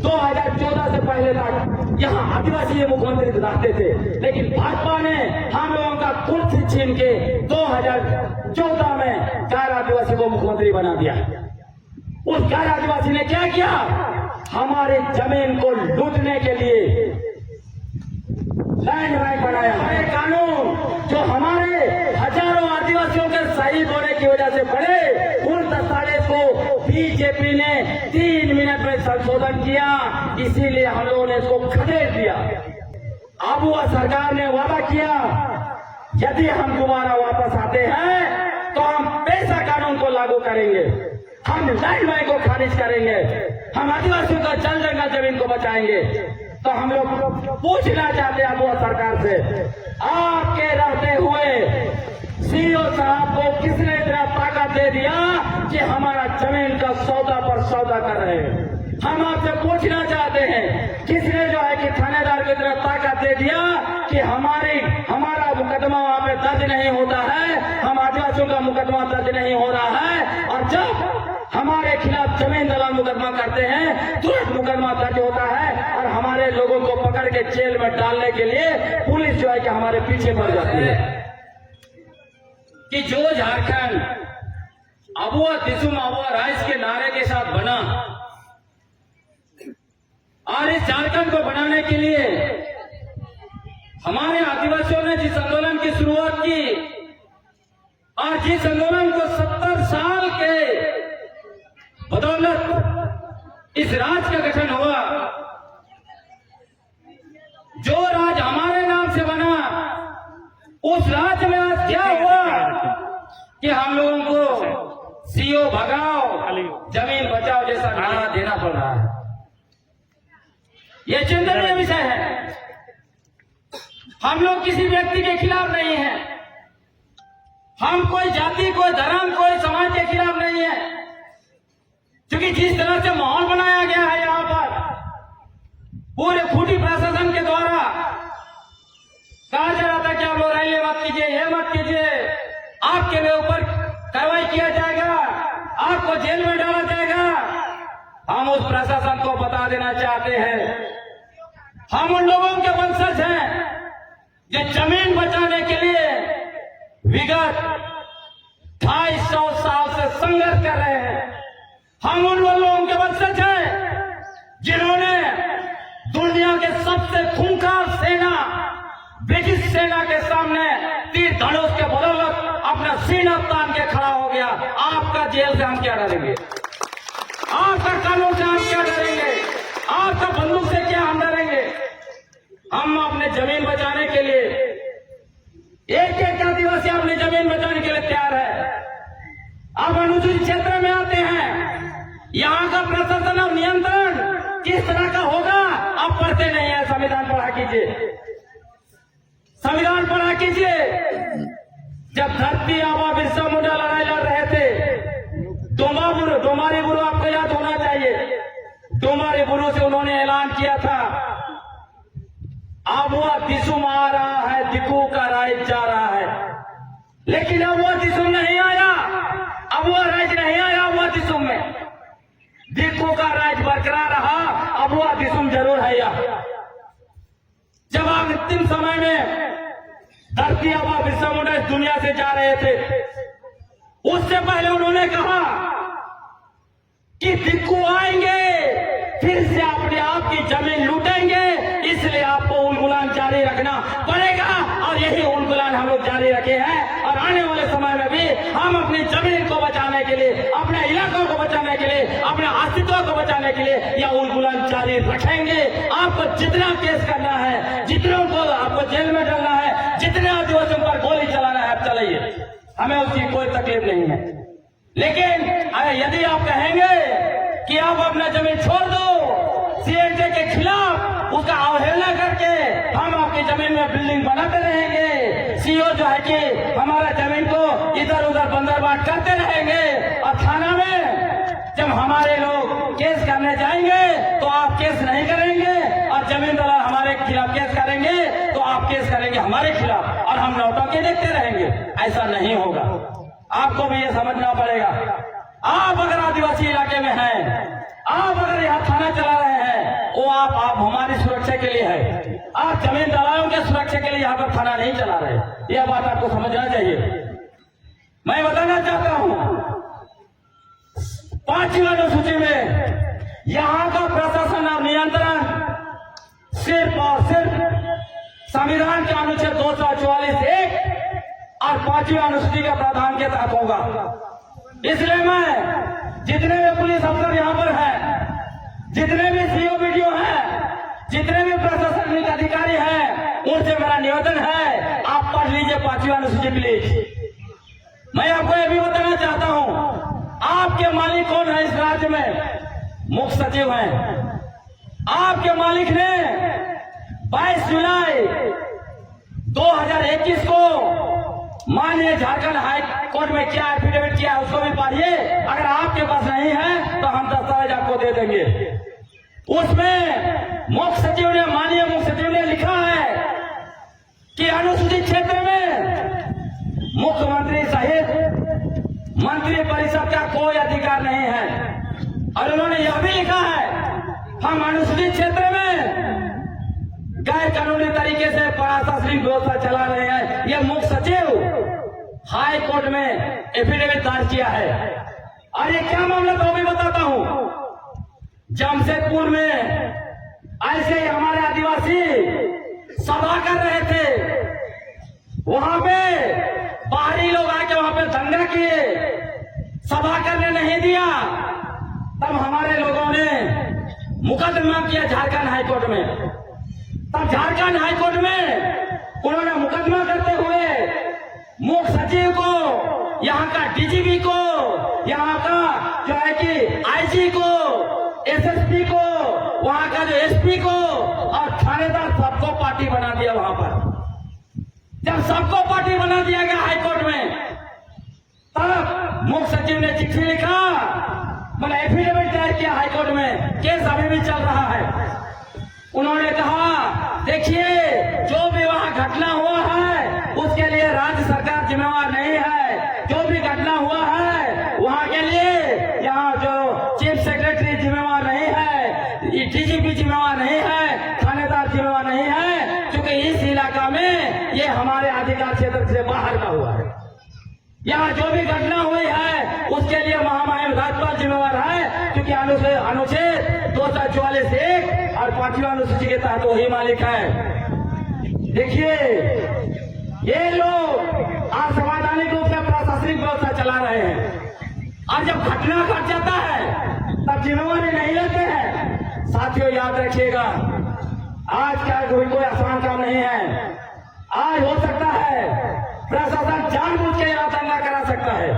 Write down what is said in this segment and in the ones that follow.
2014 से पहले तक यहाँ आदिवासी मुख्यमंत्री रहते थे, लेकिन भाजपा ने हम लोगों का कुर्सी छीन के 2014 में गैर आदिवासी को मुख्यमंत्री बना दिया। उस गैर आदिवासी ने क्या किया? हमारे जमीन को लूटने के लिए लैंड बैंक बनाया। हमारे कानून जो हमारे हजारों आदिवासियों के शहीद होने की वजह से बने, उन दस्तावेज को बीजेपी ने 3 मिनट में संशोधन किया, इसीलिए हम लोगों ने इसको खदेड़ दिया। अब वह सरकार ने वादा किया यदि हम दोबारा वापस आते हैं तो हम पेशा कानून को लागू करेंगे, हम लैंड बैंक को खारिज करेंगे, हम आदिवासियों का जल जंगल जमीन को बचाएंगे। तो हम लोग पूछना चाहते हैं वो सरकार से, आपके रहते हुए सीओ साहब को किसने इतना ताकत दे दिया कि हमारा जमीन का सौदा पर सौदा कर रहे हैं? हम आपसे पूछना चाहते हैं, किसने जो है कि थानेदार को इतना ताकत दे दिया कि हमारा मुकदमा वहां पे दर्ज नहीं होता है, हम आदिवासियों का मुकदमा दर्ज नहीं हो रहा है, और जब हमारे खिलाफ जमीन दलाल मुकदमा करते हैं तुरंत मुकदमा दर्ज होता है और हमारे लोगों को पकड़ के जेल में डालने के लिए पुलिस जो है कि हमारे पीछे पड़ जाती है। कि जो झारखंड अबुआ दिसुम अबुआ राइस के नारे के साथ बना, और इस झारखंड को बनाने के लिए हमारे आदिवासियों ने जिस आंदोलन की शुरुआत की और जिस आंदोलन को 70 साल के बदौलत इस राज का गठन हुआ, जो राज हमारे नाम से बना, उस राज में आज क्या हुआ कि हम लोगों को सीओ भगाओ जमीन बचाओ जैसा नारा देना पड़ रहा है। यह चिंतनीय विषय है। हम लोग किसी व्यक्ति के खिलाफ नहीं हैं, हम कोई जाति, कोई धर्म, कोई समाज के खिलाफ नहीं है, क्योंकि जिस तरह से माहौल बनाया गया है यहाँ पर पूरे खूंटी प्रशासन के द्वारा कहा जा रहा था कि आप लोग रैली मत कीजिए, ये मत कीजिए, आपके ऊपर कार्रवाई किया जाएगा, आपको जेल में डाला जाएगा। हम उस प्रशासन को बता देना चाहते हैं, हम उन लोगों के वंशज हैं जो जमीन बचाने के लिए विगत 250 साल से संघर्ष कर रहे हैं। हम उन लोगों के वंशज हैं जिन्होंने दुनिया के सबसे खूंखार सेना ब्रिटिश सेना के सामने तीर धनुष के बदौलत अपना सीना तान के खड़ा हो गया। आपका जेल से हम क्या डरेंगे? आपका कानून से हम क्या डरेंगे? आपका बंदूक से क्या हम डरेंगे? हम अपने जमीन बचाने के लिए, एक एक आदिवासी अपनी जमीन बचाने के लिए तैयार है। अब अनुसूचित क्षेत्र में आते हैं, यहाँ का प्रशासन और नियंत्रण किस तरह का होगा? आप पढ़ते नहीं है, संविधान पढ़ा कीजिए, संविधान पढ़ा कीजिए। जब धरती आबा बिरसा मुंडा लड़ाई लड़ रहे थे, डोमारी बुरु आपको याद होना चाहिए, डोमारी बुरु से उन्होंने ऐलान किया था अब वह दिसुम आ रहा है, दिकू का राइज जा रहा है, लेकिन अब वह दिसुम नहीं आया, अब वह राइज नहीं आया वह दिसुम में, दिकू का राइज बरकरार रहा, अब वह दिसुम जरूर है। जब आप अंतिम समय में धरती आबा बिरसा मुंडा इस दुनिया से जा रहे थे, उससे पहले उन्होंने कहा कि दिक्कू आएंगे फिर से अपने आप की जमीन लूटेंगे, इसलिए आपको उलगुलान जारी रखना पड़ेगा। और यही उलगुलान हम लोग जारी रखे हैं, और आने वाले समय में भी हम अपनी जमीन को बचाने के लिए, अपने इलाकों को बचाने के लिए, अपने अस्तित्व को बचाने के लिए यह उलगुलान जारी रखेंगे। आपको जितना केस करना है, जितनों को आपको जेल में डालना है, जितने आदिवासियों पर गोली चलाना है आप चलाइए, हमें उसकी कोई तकलीफ नहीं है। लेकिन यदि आप कहेंगे कि आप अपना जमीन छोड़ दो सीएनजे के खिलाफ, उसका अवहेलना करके हम आपकी जमीन में बिल्डिंग बनाते रहेंगे, सीओ जो है कि हमारा जमीन को इधर उधर बंदरबाट करते रहेंगे, और थाना में जब हमारे लोग केस करने जाएंगे तो आप केस नहीं करेंगे, और जमीन दलाल हमारे खिलाफ केस करेंगे तो आप केस करेंगे हमारे खिलाफ, और हम नौटंकी देखते रहेंगे। ऐसा नहीं होगा, आपको भी ये समझना पड़ेगा। आप अगर आदिवासी इलाके में हैं, आप अगर यहाँ थाना चला रहे हैं, वो आप हमारी सुरक्षा के लिए है। आप जमीन दलालों के सुरक्षा के लिए यहाँ पर थाना नहीं चला रहे, यह बात आपको समझना चाहिए। मैं बताना चाहता हूँ 5वीं अनुसूची में यहाँ का प्रशासन और नियंत्रण सिर्फ और सिर्फ संविधान के अनुच्छेद 244(1) और 5वीं अनुसूची का प्रावधान के तहत होगा। इसलिए मैं जितने भी पुलिस अफसर यहाँ पर हैं, जितने भी सीओ वीडियो हैं, जितने भी प्रशासनिक अधिकारी हैं, उनसे मेरा निवेदन है आप पढ़ लीजिए 5वीं अनुसूची प्लीज। मैं आपको यह भी बताना चाहता हूं आपके मालिक कौन है इस राज्य में? मुख्य सचिव हैं। आपके मालिक ने 22 जुलाई 2021 को माननीय झारखंड हाई कोर्ट में क्या एफिडेविट किया उसको भी पढ़िए। अगर आपके पास नहीं है तो हम दस्तावेज आपको दे देंगे। उसमें मुख्य सचिव ने, माननीय मुख्य सचिव ने लिखा है कि अनुसूचित क्षेत्र में मुख्यमंत्री सहित मंत्री परिषद का कोई अधिकार नहीं है। और उन्होंने यह भी लिखा है हम अनुसूचित क्षेत्र में गैर कानूनी तरीके से प्रशासनिक व्यवस्था चला रहे हैं। यह मुख्य सचिव हाई कोर्ट में एफिडेविट दायर किया है। और ये क्या मामला तो भी बताता हूं। जमशेदपुर में ऐसे ही हमारे आदिवासी सभा कर रहे थे, वहां पे बाहरी लोग आके वहां पे दंगा किए, सभा करने नहीं दिया। तब हमारे लोगों ने मुकदमा किया झारखंड हाईकोर्ट में। तब झारखंड हाईकोर्ट में उन्होंने मुकदमा करते हुए मुख्य सचिव को, यहाँ का डीजीपी को, यहाँ का जो है कि आईजी को, एसएसपी को, वहां का जो एसपी को और थानेदार सबको पार्टी बना दिया। वहां पर जब सबको पार्टी बना दिया गया हाईकोर्ट में, तब मुख्य सचिव ने चिट्ठी लिखा, मैंने एफिडेविट दायर किया हाईकोर्ट में, केस अभी भी चल रहा है। उन्होंने कहा देखिए जो भी वहां घटना हुआ है उसके लिए राज्य सरकार जिम्मेवार नहीं है। जो भी घटना हुआ है वहां के लिए यहाँ जो चीफ सेक्रेटरी जिम्मेवार नहीं है, डीजीपी जिम्मेवार नहीं है, थानेदार जिम्मेवार नहीं है, क्योंकि इस इलाका में ये हमारे अधिकार क्षेत्र से बाहर का हुआ है। यहाँ जो भी घटना हुई है उसके लिए महामहिम राज्यपाल जिम्मेवार है, क्योंकि अनुच्छेद 244(1) और 5वीं अनुसूची के तहत वही मालिक है। देखिए ये लोग असंवैधानिक रूप से प्रशासनिक व्यवस्था चला रहे हैं और जब घटना घट जाता है तब जिम्मेवारी नहीं लेते हैं। साथियों याद रखिएगा, आज का कोई आसान काम नहीं है। आज हो सकता है प्रशासन जानबूझ के यहाँ दंगा करा सकता है,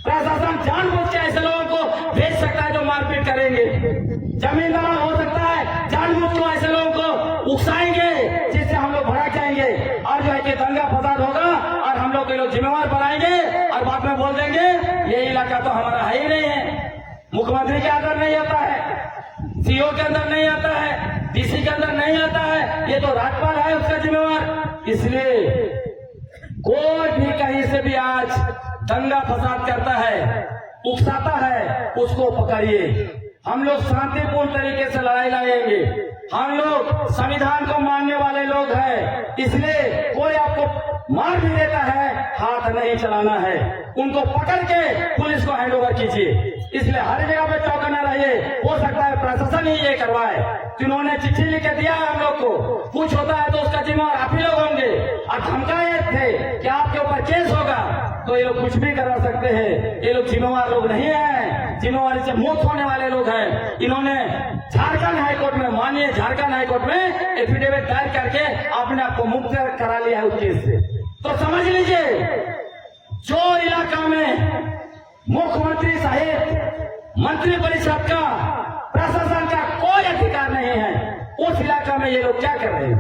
प्रशासन जानबूझ के ऐसे लोगों को भेज सकता है जो मारपीट करेंगे। जमीन दलाल हो सकता है जानबूझ के ऐसे लोगों को उकसाएंगे जिससे हम लोग भड़क जाएंगे और जो है कि दंगा फसाद होगा और हम लोग के लोग जिम्मेवार बनाएंगे और बाद में बोल देंगे ये इलाका तो हमारा है ही नहीं है। मुख्यमंत्री के अंदर नहीं आता है, सीओ के अंदर नहीं आता है, डीसी के अंदर नहीं आता है, ये तो राज्यपाल है उसका जिम्मेवार। इसलिए कोई भी कहीं से भी आज दंगा फसाद करता है, उकसाता है, उसको पकड़िए। हम लोग शांतिपूर्ण तरीके से लड़ाई लड़ेंगे। हम लोग संविधान को मानने वाले लोग हैं, इसलिए कोई आपको मार भी देता है हाथ नहीं चलाना है, उनको पकड़ के पुलिस को हैंड ओवर कीजिए। इसलिए हर जगह पे चौकन्ना रहिए। हो सकता है प्रशासन ही ये करवाए, जिन्होंने चिट्ठी लिख के दिया है हम लोग को, कुछ होता है तो उसका जिम्मेवार आप ही लोग होंगे। और धमकाए थे कि आपके ऊपर केस होगा, तो ये लोग कुछ भी करा सकते हैं। ये लोग जिम्मेवार लोग नहीं है, जिम्मेवारी से मुक्त होने वाले लोग हैं। इन्होंने झारखंड हाईकोर्ट में, माननीय झारखंड हाईकोर्ट में एफिडेविट दायर करके अपने आप को मुक्त करा लिया है उस केस से। तो समझ लीजिए जो इलाका में मुख्यमंत्री सहित मंत्री परिषद का, प्रशासन का कोई अधिकार नहीं है, उस इलाका में ये लोग क्या कर रहे हैं,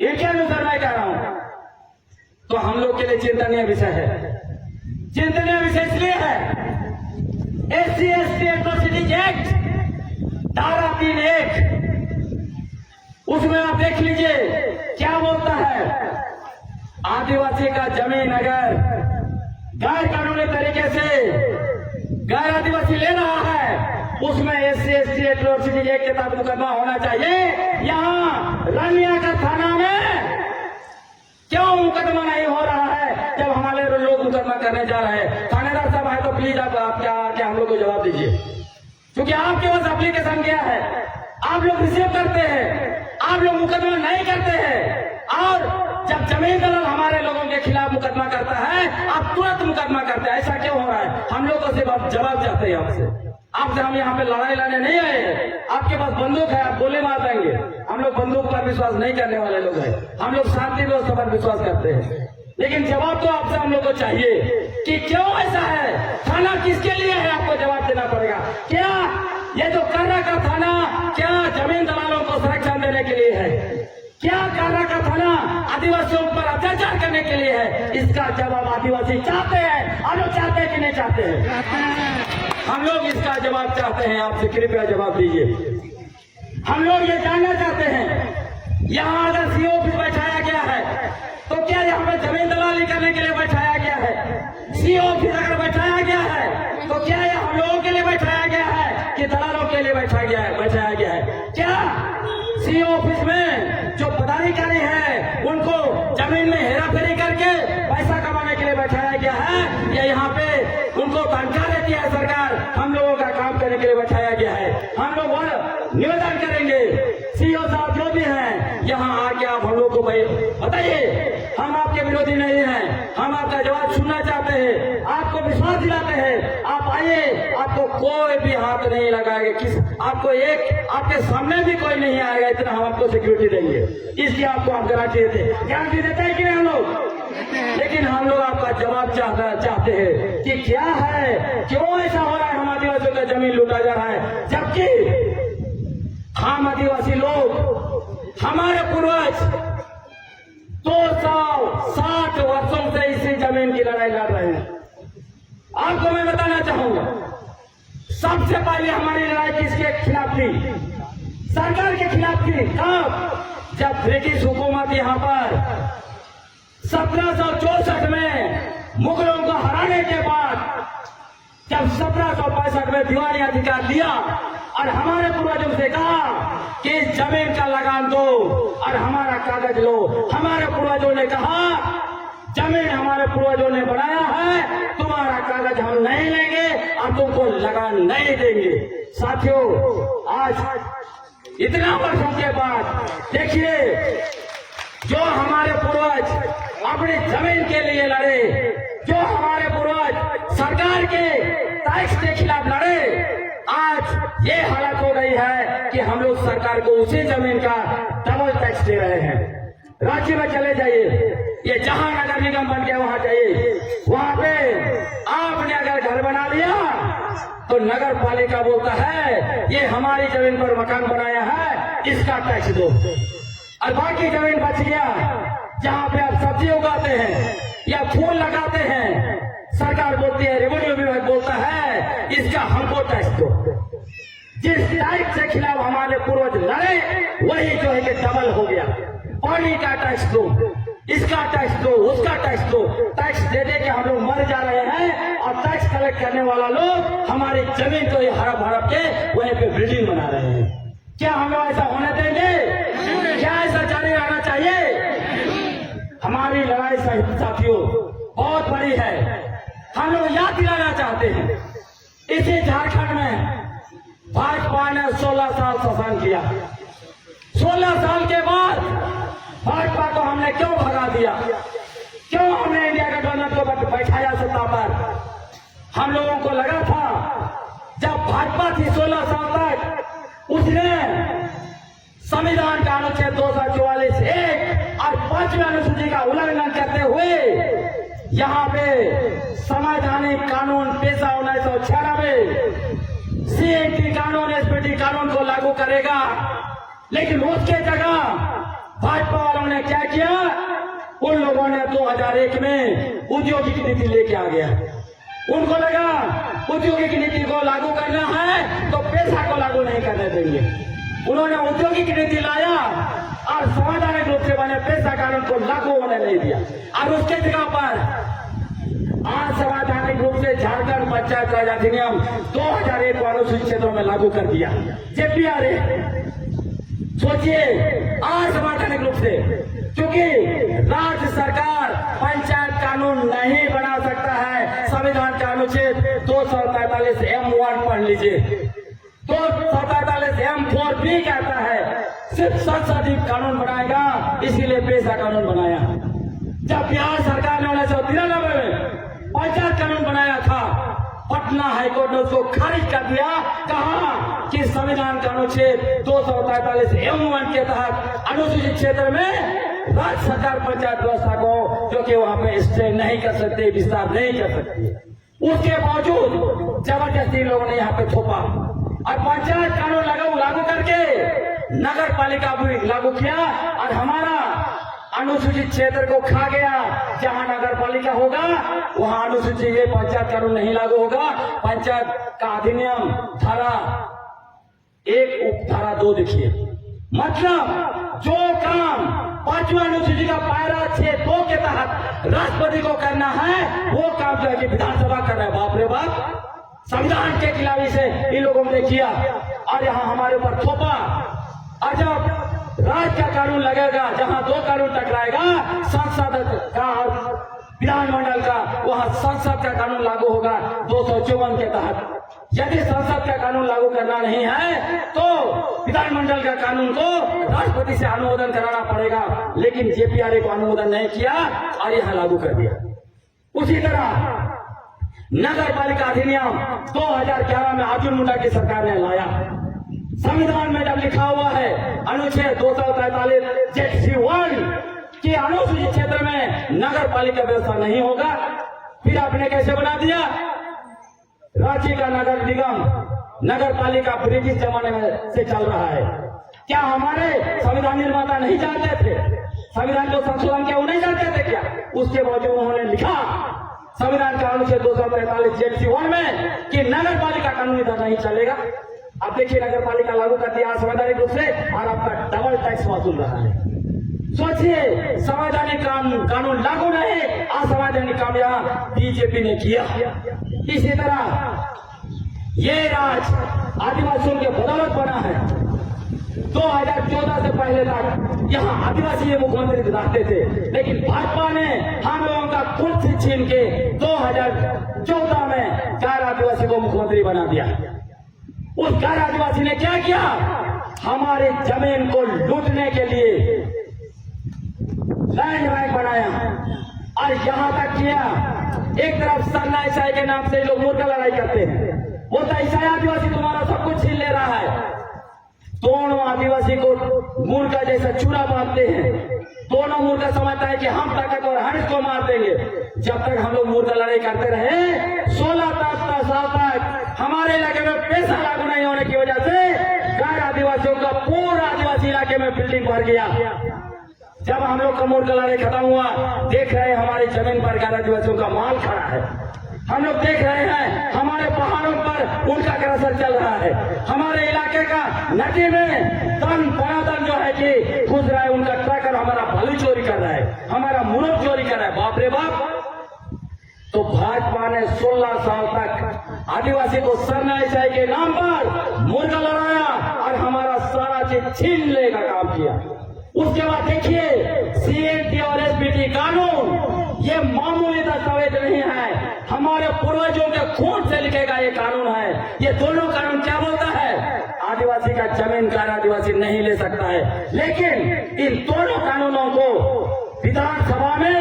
ये क्या अनुसार मैं कह रहा हूं। तो हम लोग के लिए चिंतनीय विषय है। चिंतनीय विषय इसलिए है SC/ST एट्रोसिटीज एक्ट धारा 3(1) उसमें आप देख लीजिए क्या बोलता है। आदिवासी का जमीन अगर गैर कानूनी तरीके से गैर आदिवासी ले रहा है उसमें SC ST एट्रोसिटी एक्ट के तहत मुकदमा होना चाहिए। यहाँ रनिया का थाना में क्यों मुकदमा नहीं हो रहा है जब हमारे लोग मुकदमा करने जा रहे हैं? थानेदार साहब है तो प्लीज आप क्या हम लोग को जवाब दीजिए, क्योंकि आपके पास एप्लीकेशन गया है, आप लोग रिसीव करते हैं, आप लोग मुकदमा नहीं करते हैं। और जब जमीन दलाल हमारे लोगों के खिलाफ मुकदमा करता है आप तुरंत मुकदमा करते हैं। ऐसा क्यों हो रहा है? हम लोग को सिर्फ जवाब चाहते हैं आपसे हम यहाँ पे लड़ाई लड़ने नहीं आए हैं। आपके पास बंदूक है, आप गोली मार देंगे। हम लोग बंदूक पर विश्वास नहीं करने वाले लोग हैं, हम लोग शांति व्यवस्था पर विश्वास करते हैं। लेकिन जवाब तो आपसे हम लोग को चाहिए कि क्यों ऐसा है, थाना किसके लिए है, आपको जवाब देना पड़ेगा। क्या ये जो कर्रा का थाना क्या जमीन दलालों को संरक्षण देने के लिए है? क्या कर्रा का थाना आदिवासियों पर अत्याचार करने के लिए है? इसका जवाब आदिवासी चाहते हैं। हम लोग चाहते हैं कि नहीं चाहते हैं? हम लोग इसका जवाब चाहते हैं, आपसे कृपया जवाब दीजिए। हम लोग ये जानना चाहते हैं, यहाँ अगर CO ऑफिस बैठाया गया है तो क्या यहाँ पे जमीन दलाली करने के लिए बैठाया गया है? CO ऑफिस अगर बैठाया गया है तो क्या ये हम लोगों के लिए बैठाया गया है कि दलालों के लिए बैठाया गया है? क्या CO ऑफिस में जो पदाधिकारी है उनको जमीन में हेराफेरी करके पैसा कमाने के लिए बैठाया गया है, या यहाँ पे उनको तनख्वाह देती है सरकार, हम लोगों का काम करने के लिए बैठाया गया है? हम लोग निवेदन करेंगे CO साहब जो भी हैं यहाँ आके आप हम लोग को बताइए। हम आपके विरोधी नहीं हैं, हम आपका जवाब सुनना चाहते हैं, आपको विश्वास दिलाते हैं। आप आइए, आपको कोई भी हाथ नहीं लगाएगा, आपके सामने भी कोई नहीं आएगा, इतना हम आपको सिक्योरिटी देंगे। इसलिए आपको हम गारंटी देते हैं कि नहीं हम लोग। लेकिन हम लोग आपका जवाब चाहते हैं कि क्या है, क्यों ऐसा हो रहा है, हम आदिवासियों का जमीन लूटा जा रहा है, जबकि हम आदिवासी लोग, हमारे पूर्वज 260 वर्षों से इसी जमीन की लड़ाई लड़ रहे हैं। आपको मैं बताना चाहूंगा, सबसे पहले हमारी लड़ाई किसके खिलाफ थी? सरकार के खिलाफ थी। कब? जब ब्रिटिश हुकूमत यहाँ पर 1764 में मुगलों को हराने के बाद जब 1765 में दीवानी अधिकार दिया और हमारे पूर्वजों से कहा कि इस जमीन का लगान दो और हमारा कागज लो। हमारे पूर्वजों ने कहा जमीन हमारे पूर्वजों ने बनाया है, तुम्हारा कागज हम नहीं लेंगे और तुमको लगान नहीं देंगे। साथियों, आज इतना वर्षों के बाद देखिए, जो हमारे पूर्वज अपनी जमीन के लिए लड़े, जो हमारे पूर्वज सरकार के टैक्स के खिलाफ लड़े, आज ये हालत हो गई है कि हम लोग सरकार को उसी जमीन का डबल टैक्स दे रहे हैं। राज्य में चले जाइए, ये जहां नगर निगम बन गया वहां जाइए, वहां पे आपने अगर घर बना लिया तो नगर पालिका बोलता है ये हमारी जमीन पर मकान बनाया है, इसका टैक्स दो। और बाकी जमीन बच गया जहां पे आप सब्जी उगाते हैं या फूल लगाते हैं, सरकार बोलती है, रेवेन्यू विभाग बोलता है इसका हमको टैक्स दो। जिस टैक्स के खिलाफ हमारे पूर्वज लड़े वही जो है कि डबल हो गया। पानी का टैक्स दो, इसका टैक्स दो, उसका टैक्स दो। टैक्स दे दे के हम लोग मर जा रहे हैं और टैक्स कलेक्ट करने वाला लोग हमारी जमीन को हड़प हड़प के वहीं पे बिल्डिंग बना रहे हैं। क्या हम लोग ऐसा होने देंगे? क्या ऐसा जारी रहना चाहिए? हमारी लड़ाई साथियों बहुत बड़ी है। हम लोग याद दिलाना चाहते हैं, इसी झारखंड में भाजपा ने 16 साल शासन किया। 16 साल के बाद भाजपा को हमने क्यों भगा दिया? क्यों हमने इंडिया गठबंधन को बैठाया सत्ता पर? हम लोगों को लगा था जब भाजपा थी 16 साल तक, उसने संविधान का अनुच्छेद 244(1) और 5वीं अनुसूची का उल्लंघन करते हुए यहाँ पे संवैधानिक कानून पेशा 1996 CAT कानून, SPT कानून को लागू करेगा। लेकिन उसके जगह भाजपा वालों ने क्या किया? उन लोगों ने 2001 में औद्योगिक नीति लेके आ गया। उनको लगा औद्योगिक नीति को लागू करना है तो पेशा को लागू नहीं करने देंगे। उन्होंने औद्योगिक नीति लाया और संवैधानिक रूप से बने पेशा कानून को लागू होने नहीं दिया और उसके जगह पर आज संवैधानिक रूप से झारखंड पंचायत राज अधिनियम 2001 को अनुसूचित क्षेत्रों में लागू कर दिया। जेपीआर सोचिए, आज संवैधानिक रूप से, क्योंकि राज्य सरकार पंचायत कानून नहीं बना सकता है। संविधान का अनुच्छेद 243(m)(1) पढ़ लीजिए। 243(m)(4) भी कहता है सिर्फ संसदीय कानून बनाएगा, इसीलिए पेशा कानून बनाया। जब बिहार सरकार ने 1993 में पंचायत कानून बनाया था, पटना हाईकोर्ट ने उसको खारिज कर दिया। कहा कि संविधान का अनुच्छेद 243(m)(1) के तहत अनुसूचित क्षेत्र में राज्य सरकार पंचायत व्यवस्था को जो कि वहां पे स्टे नहीं कर सकते, विस्तार नहीं कर सकते। उसके बावजूद जबरदस्ती लोगों ने यहाँ पे थोपा और पंचायत कानून लागू करके नगर पालिका भी लागू किया और हमारा अनुसूचित क्षेत्र को खा गया। जहां नगर पालिका होगा वहां अनुसूचित पंचायत कानून नहीं लागू होगा। पंचायत का अधिनियम धारा 1 उपधारा 2 देखिए, मतलब जो काम 5वां अनुसूची का पायरा 6(2) के तहत राष्ट्रपति को करना है, वो काम जो है कि विधानसभा कर रहा है। बाप रे बाप, संविधान के खिलाफ इसे इन लोगों ने किया और यहाँ हमारे ऊपर थोपा। और जब राज्य का कानून लगेगा, जहां 2 कानून टकराएगा, संसद का और विधानमंडल का, वहां संसद का कानून लागू होगा 254 के तहत। यदि संसद का कानून लागू करना नहीं है तो विधानमंडल का कानून को राष्ट्रपति से अनुमोदन कराना पड़ेगा, लेकिन जेपीआर को अनुमोदन नहीं किया और यहां लागू कर दिया। उसी तरह नगर पालिका अधिनियम 2011 में अर्जुन मुंडा की सरकार ने लाया। संविधान में जब लिखा हुआ है अनुच्छेद 243(1) कि अनुसूचित क्षेत्र में नगर पालिका व्यवस्था नहीं होगा, फिर आपने कैसे बना दिया? रांची का नगर निगम, नगर पालिका ब्रिटिश जमाने में से चल रहा है। क्या हमारे संविधान निर्माता नहीं जानते थे? संविधान को संशोधन किया वो नहीं जानते थे क्या? उसके बावजूद उन्होंने लिखा संविधान का अनुच्छेद 243(1) में कि नगर पालिका कानून इधर नहीं चलेगा। अब देखिए, नगर पालिका लागू कर दिया संवैधानिक रूप से और आपका डबल टैक्स वसूल रहा है। सोचिए, संवैधानिक कानून लागू नहीं, असंवैधानिक काम यहाँ बीजेपी ने किया। इसी तरह ये राज आदिवासियों के बदौलत बना है। 2014 से पहले तक यहाँ आदिवासी मुख्यमंत्री रहते थे, लेकिन भाजपा ने हम लोगों का कुर्सी छीन के 2014 में गैर आदिवासी को मुख्यमंत्री बना दिया। उस गैर आदिवासी ने क्या किया? हमारी जमीन को लूटने के लिए लैंड बैंक बनाया और यहां तक किया, एक तरफ सरना ईसाई के नाम से लोग मुर्गा लड़ाई करते हैं, वो तो ईसाई आदिवासी तुम्हारा सब कुछ छीन ले रहा है। दोनों आदिवासी को मुर्गा जैसा चूड़ा बांधते हैं, दोनों मुर्गा समझता है कि हम ताकतवर, हम इसको मार देंगे। जब तक हम लोग मुर्गा लड़ाई करते रहे 16 साल तक हमारे इलाके में पैसा लागू नहीं होने की वजह से गैर आदिवासियों का पूरा आदिवासी इलाके में बिल्डिंग भर गया। जब हम लोग का मुर्गा लड़ाई खत्म हुआ, देख रहे हैं हमारी जमीन पर गैर आदिवासियों का माल खड़ा है। हम लोग देख रहे हैं हमारे पहाड़ों पर उनका क्रसर चल रहा है। हमारे इलाके का नदी में धन जो है कि घुस रहा है, उनका ट्रैकर हमारा बालू चोरी कर रहा है, हमारा मुर्ग चोरी कर रहा है। बाप रे बाप। तो भाजपा ने 16 साल तक आदिवासी को सरना ईसाई के नाम पर मुर्गा लड़ाया और हमारा सारा चीज छीन लेने का काम किया। उसके बाद देखिए, सीएटी और एसपीटी कानून ये मामूली दस्तावेज नहीं है, हमारे पूर्वजों के खून से लिखेगा ये कानून है। ये दोनों कानून क्या बोलता है? आदिवासी का जमीन गैर आदिवासी नहीं ले सकता है, लेकिन इन दोनों कानूनों को विधानसभा में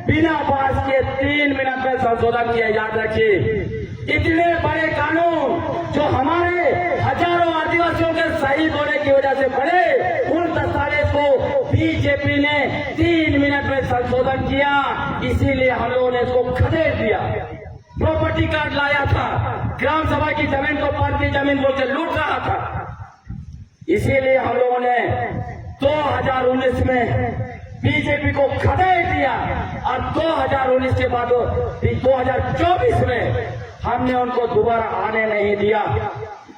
बिना पास किए 3 मिनट में संशोधन किया। याद रखिए, इतने बड़े कानून जो हमारे हजारों आदिवासियों के शहीद होने की वजह से बड़े, उन दस्तावेज को बीजेपी ने 3 मिनट में संशोधन किया। इसीलिए हम लोगों ने इसको खदेड़ दिया। प्रॉपर्टी कार्ड लाया था, ग्राम सभा की जमीन को पार्टी जमीन बोल के लूट रहा था। इसीलिए हम लोगों ने 2019 में बीजेपी को खदेड़ दिया और 2019 के बाद 2024 में हमने उनको दोबारा आने नहीं दिया,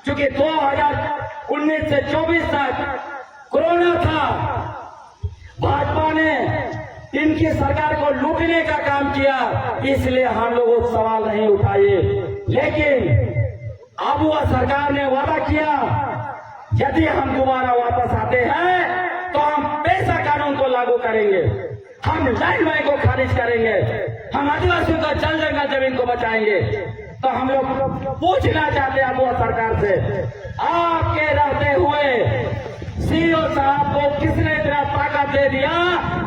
क्योंकि 2019 से 24 तक कोरोना था। भाजपा ने इनकी सरकार को लूटने का काम किया, इसलिए हम लोग वो सवाल नहीं उठाए। लेकिन अब वह सरकार ने वादा किया, यदि हम दोबारा वापस आते हैं तो हम पेशा कानून को लागू करेंगे, हम लैंड माइनिंग को खारिज करेंगे, हम आदिवासियों का जल जंगल जमीन को बचाएंगे। तो हम लोग पूछना चाहते हैं वो सरकार से, आपके रहते हुए सीओ साहब को किसने इतना ताकत दे दिया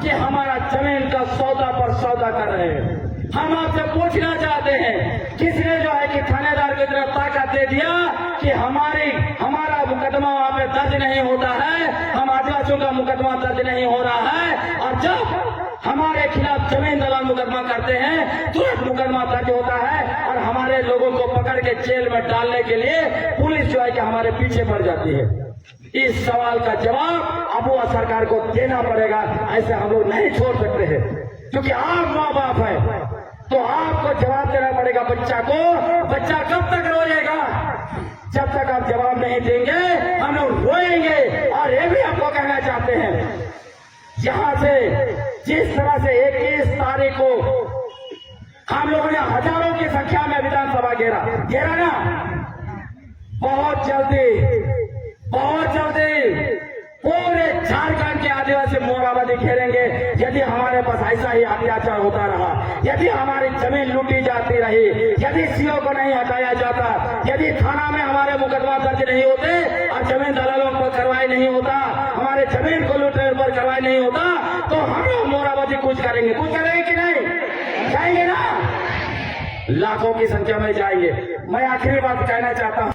कि हमारा जमीन का सौदा पर सौदा कर रहे हैं? हम आपसे पूछना चाहते हैं, किसने जो है कि थानेदार को इतना ताकत दे दिया कि हमारा मुकदमा वहां पे दर्ज नहीं होता है, हम आदिवासियों का मुकदमा दर्ज नहीं हो रहा है, और जब हमारे खिलाफ जमीन दलाल मुकदमा करते हैं तुरंत मुकदमा दर्ज होता है और हमारे लोगों को पकड़ के जेल में डालने के लिए पुलिस जो है कि हमारे पीछे पड़ जाती है। इस सवाल का जवाब अब वो सरकार को देना पड़ेगा, ऐसे हम लोग नहीं छोड़ सकते हैं, क्योंकि आप माँ बाप है तो आपको जवाब देना पड़ेगा बच्चा को। बच्चा कब तक रोएगा? जब तक आप जवाब नहीं देंगे हम लोग रोएंगे। और ये भी आपको कहना चाहते हैं, यहां से जिस तरह से 21 तारीख को हम लोगों ने हजारों की संख्या में विधानसभा घेरा ना, बहुत जल्दी पूरे झारखंड के आदिवासी मोर्चाबंदी घेरेंगे। यदि हमारे पास ऐसा ही अत्याचार होता रहा, यदि हमारी जमीन लूटी जाती रही, यदि सीओ को नहीं हटाया जाता, यदि थाना में हमारे मुकदमा दर्ज नहीं होते और जमीन दलालों पर कार्रवाई नहीं होता, हमारे जमीन को लूटने पर कार्रवाई नहीं होता, तो हम लोग मोर्चाबंदी कुछ करेंगे कि नहीं? जाएंगे ना, लाखों की संख्या में जाएंगे। मैं आखिरी बात कहना चाहता हूं,